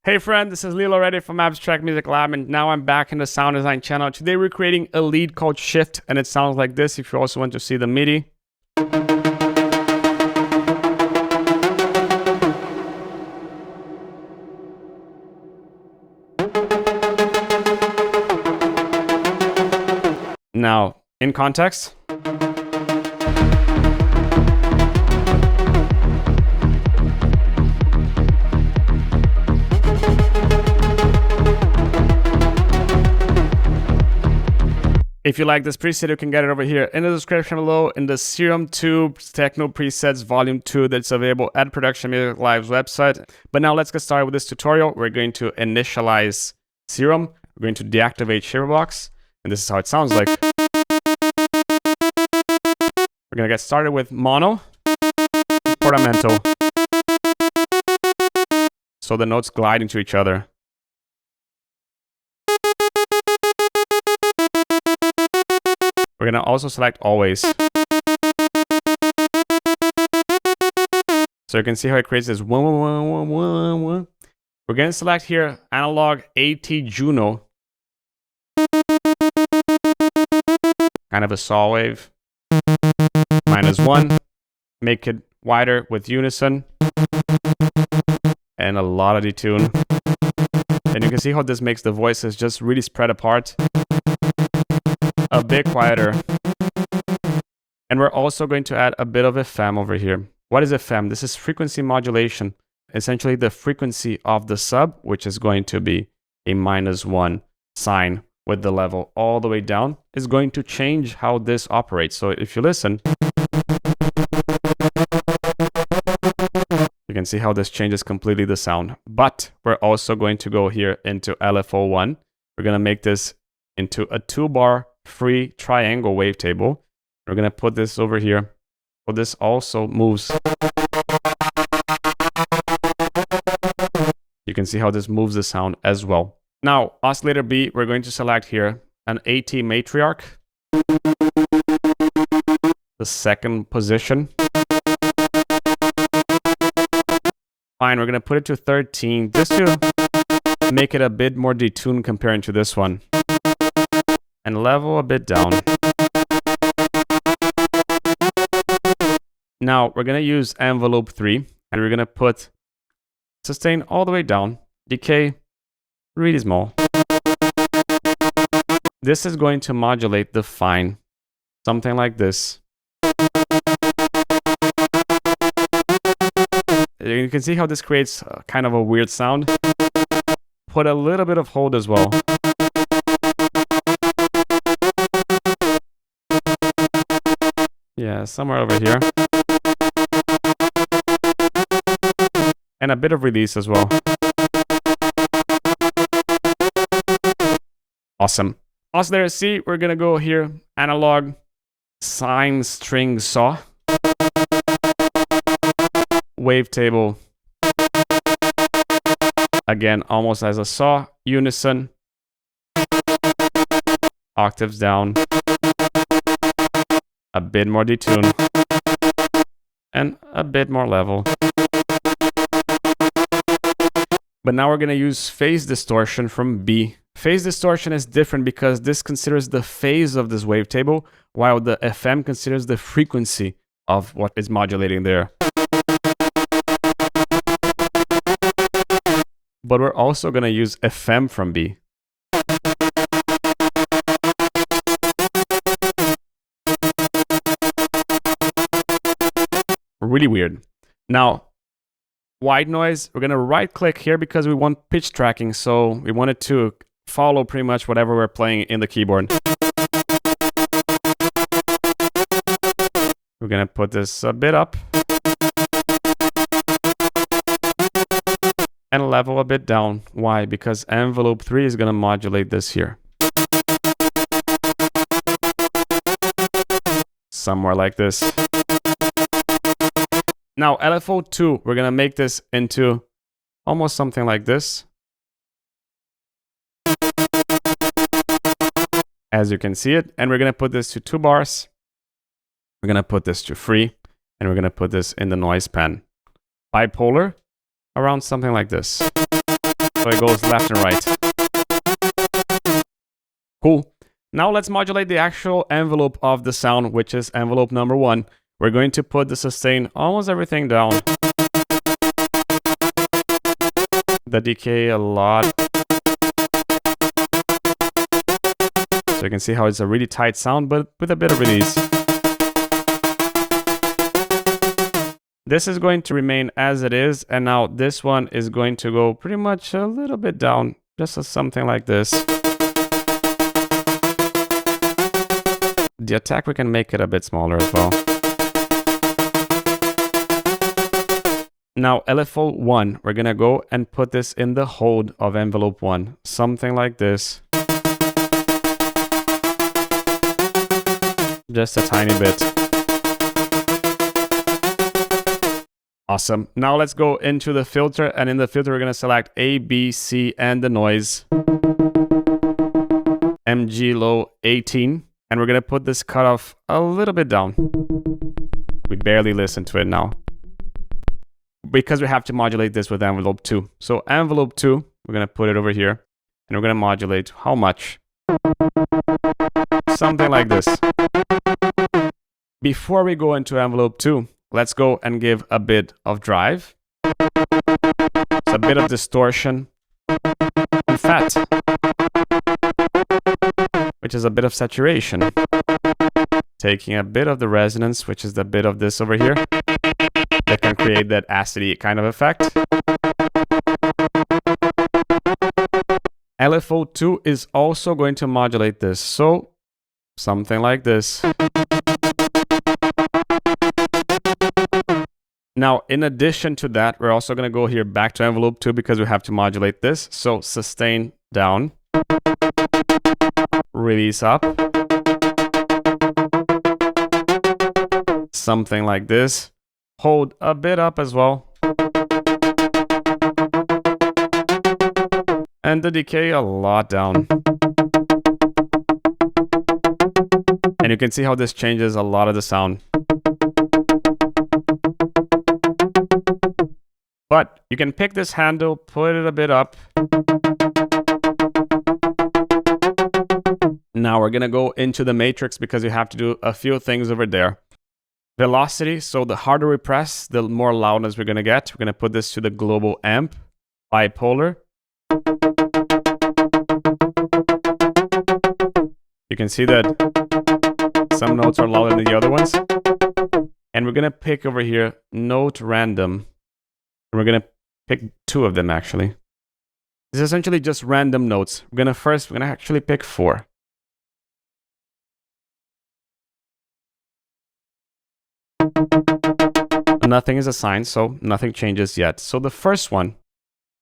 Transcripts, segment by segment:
Hey friend, this is Lilo Reddy from Abstract Music Lab, and now I'm back in the sound design channel. Today we're creating a lead called Shift, and it sounds like this if you also want to see the MIDI. Now, in context. If you like this preset, you can get it over here in the description below in the Serum 2 Techno Presets Volume 2 that's available at Production Music Live's website. But now let's get started with this tutorial. We're going to initialize Serum. We're going to deactivate Shiver Box. And this is how it sounds like. We're going to get started with mono, portamento. So the notes glide into each other. We're going to also select always. So you can see how it creates this 1, 1, 1, 1, 1, 1. We're going to select here analog AT Juno. Kind of a saw wave. -1. Make it wider with unison. And a lot of detune. And you can see how this makes the voices just really spread apart. A bit quieter. And we're also going to add a bit of FM over here. What is FM? This is frequency modulation. Essentially the frequency of the sub, which is going to be a -1 sine with the level all the way down, is going to change how this operates. So if you listen, you can see how this changes completely the sound. But we're also going to go here into LFO1. We're going to make this into a 2-bar free triangle wavetable. We're going to put this over here. So this also moves. You can see how this moves the sound as well. Now, Oscillator B, we're going to select here an AT matriarch. The second position. Fine, we're going to put it to 13 just to make it a bit more detuned comparing to this one. And level a bit down. Now we're going to use envelope 3 and we're going to put sustain all the way down, decay really small. This is going to modulate the fine, something like this. You can see how this creates kind of a weird sound. Put a little bit of hold as well. Yeah, somewhere over here. And a bit of release as well. Awesome. Oscillator C, we're going to go here. Analog sine string saw. Wavetable. Again, almost as a saw. Unison. Octaves down. A bit more detune, and a bit more level. But now we're going to use phase distortion from B. Phase distortion is different because this considers the phase of this wavetable, while the FM considers the frequency of what is modulating there. But we're also going to use FM from B. Really weird. Now, white noise, we're going to right click here because we want pitch tracking. So we want it to follow pretty much whatever we're playing in the keyboard. We're going to put this a bit up. And level a bit down. Why? Because envelope 3 is going to modulate this here. Somewhere like this. Now, LFO2, we're going to make this into almost something like this. As you can see it. And we're going to put this to 2 bars. We're going to put this to 3. And we're going to put this in the noise pan. Bipolar, around something like this. So it goes left and right. Cool. Now let's modulate the actual envelope of the sound, which is envelope number 1. We're going to put the sustain almost everything down. The decay a lot. So you can see how it's a really tight sound, but with a bit of release. This is going to remain as it is, and now this one is going to go pretty much a little bit down, just as something like this. The attack, we can make it a bit smaller as well. Now, LFO 1, we're gonna go and put this in the hold of envelope 1, something like this. Just a tiny bit. Awesome. Now let's go into the filter, and in the filter we're going to select A, B, C, and the noise. MG low 18, and we're going to put this cutoff a little bit down. We barely listen to it now, because we have to modulate this with envelope 2. So envelope 2, we're going to put it over here, and we're going to modulate how much? Something like this. Before we go into envelope 2, let's go and give a bit of drive. It's a bit of distortion and fat, which is a bit of saturation. Taking a bit of the resonance, which is the bit of this over here, that can create that acidy kind of effect. LFO2 is also going to modulate this, so something like this. Now, in addition to that, we're also going to go here back to envelope 2 because we have to modulate this. So sustain down, release up, something like this. Hold a bit up as well. And the decay a lot down. And you can see how this changes a lot of the sound. But you can pick this handle, put it a bit up. Now we're going to go into the matrix because you have to do a few things over there. Velocity, so the harder we press, the more loudness we're going to get. We're going to put this to the global amp. Bipolar. You can see that some notes are louder than the other ones. And we're going to pick over here note random. We're going to pick 2 of them, actually. It's essentially just random notes. We're going to actually pick 4. Nothing is assigned, so nothing changes yet. So the first one,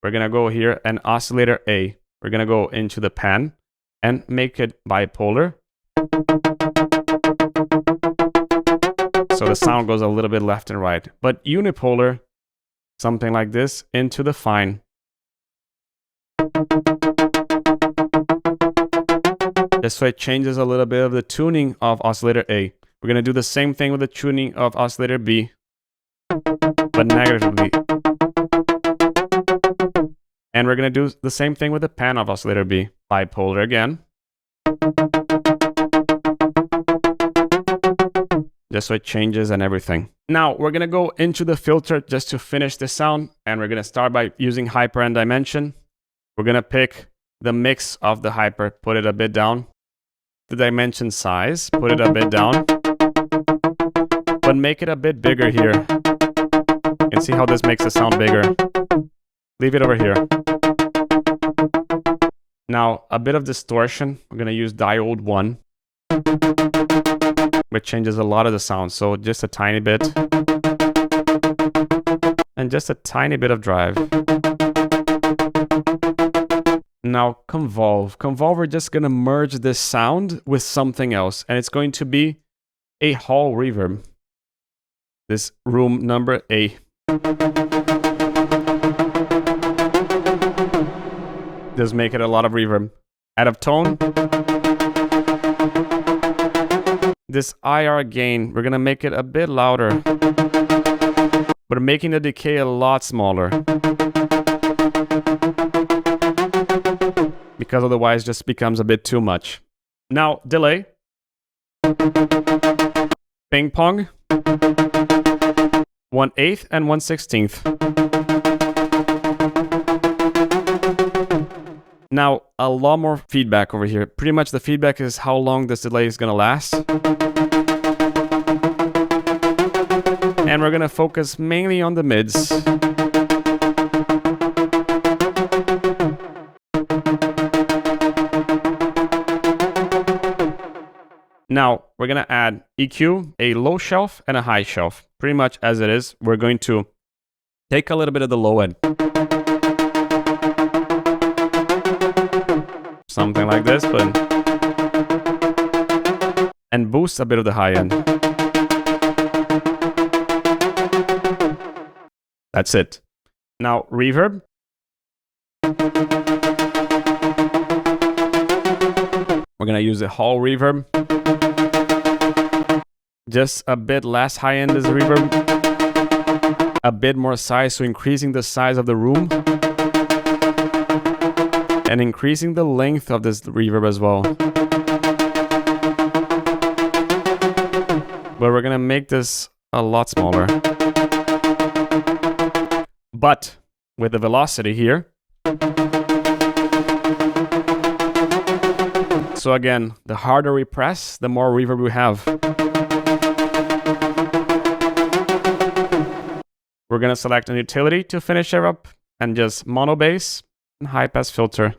we're going to go here and Oscillator A. We're going to go into the pan and make it bipolar. So the sound goes a little bit left and right. But unipolar, something like this, into the fine. Just so it changes a little bit of the tuning of Oscillator A. We're going to do the same thing with the tuning of Oscillator B, but negatively. And we're going to do the same thing with the pan of Oscillator B. Bipolar again. Just so it changes and everything. Now, we're going to go into the filter just to finish the sound, and we're going to start by using hyper and dimension. We're going to pick the mix of the hyper, put it a bit down. The dimension size, put it a bit down. But make it a bit bigger here. You can see how this makes the sound bigger. Leave it over here. Now, a bit of distortion. We're going to use diode 1. Which changes a lot of the sound, so just a tiny bit. And just a tiny bit of drive. Now, convolve. Convolve, we're just going to merge this sound with something else, and it's going to be a hall reverb. This room number A. Just make it a lot of reverb. Add a tone. This IR gain, we're going to make it a bit louder. But making the decay a lot smaller. because otherwise it just becomes a bit too much. Now, delay. Ping pong. 1/8 and 1/16. Now, a lot more feedback over here. Pretty much the feedback is how long this delay is going to last. And we're going to focus mainly on the mids. Now, we're going to add EQ, a low shelf and a high shelf. Pretty much as it is, we're going to take a little bit of the low end. Something like this, but... and boost a bit of the high end. That's it. Now, reverb. We're going to use the hall reverb. Just a bit less high end is reverb. A bit more size, so increasing the size of the room. And increasing the length of this reverb as well. But we're gonna make this a lot smaller. But with the velocity here. So again, the harder we press, the more reverb we have. We're going to select an utility to finish it up and just mono bass and high pass filter.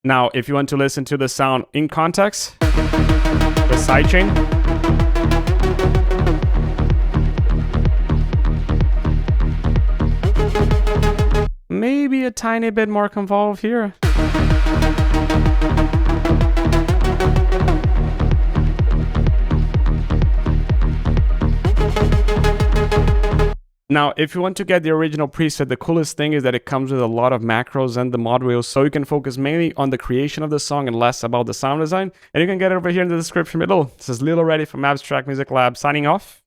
Now, if you want to listen to the sound in context, the sidechain. Maybe a tiny bit more convolve here. Now, if you want to get the original preset, the coolest thing is that it comes with a lot of macros and the mod wheels, so you can focus mainly on the creation of the song and less about the sound design. And you can get it over here in the description below. This is Lilo Ready from Abstract Music Lab, signing off.